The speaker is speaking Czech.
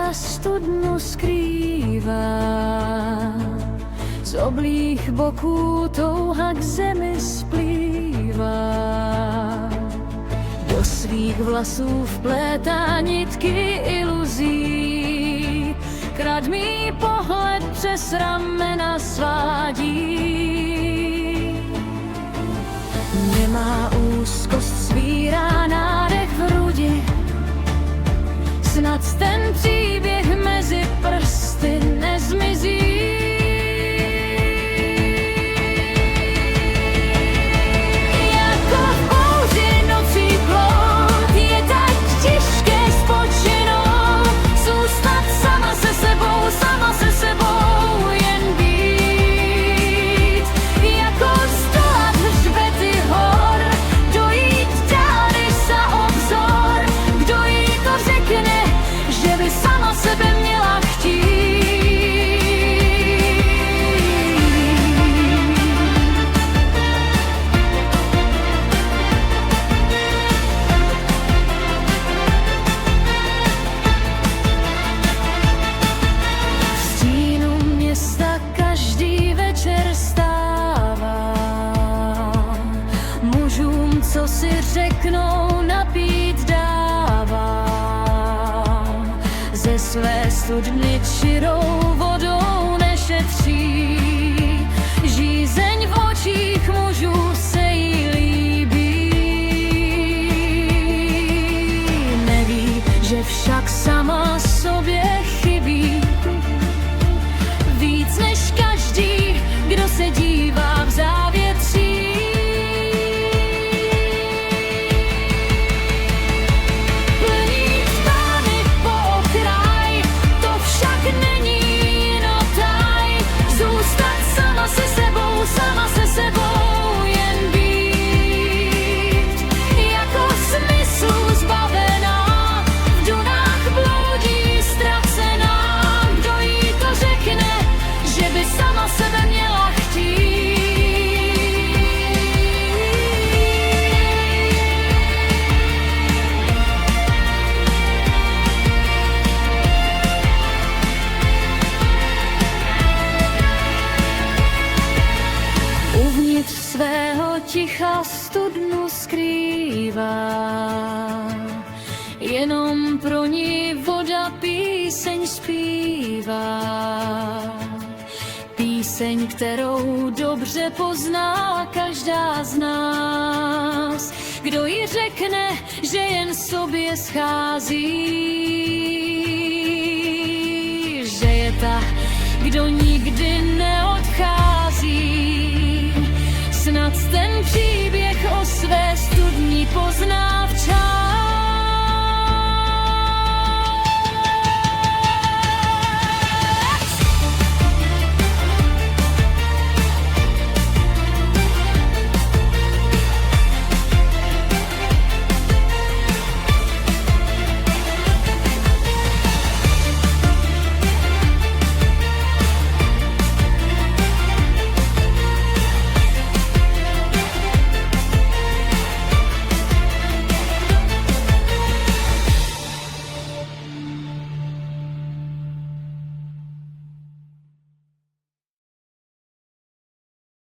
ticha studnu skrývá. Z oblých boků touha k zemi splývá. Do svých vlasů vplétá nitky iluzí, kradmý pohled přes ramena svádí. Nemá úzkost, svírá nádech v hrudi, snad ten příběh mezi prsty nezmizí. Co si řeknou, napít dává. Ze své studny čirou vodou nešetří, žízeň v očích mužů se jí líbí. Neví, že však sama sobě chybí, víc než každý, kdo se dívá v závětří. Sama se sebou jen být, jako smyslu zbavená, v dunách bloudí ztracená. Kdo jí to řekne, že by sama sebe měla chtít? Uvnitř svého ticha studnu skrývá, jenom pro ní voda píseň zpívá. Píseň, kterou dobře pozná každá z nás. Kdo jí řekne, že jen sobě schází, že je ta, kdo nikdy neodchází. Snad ten příběh o své studni pozná.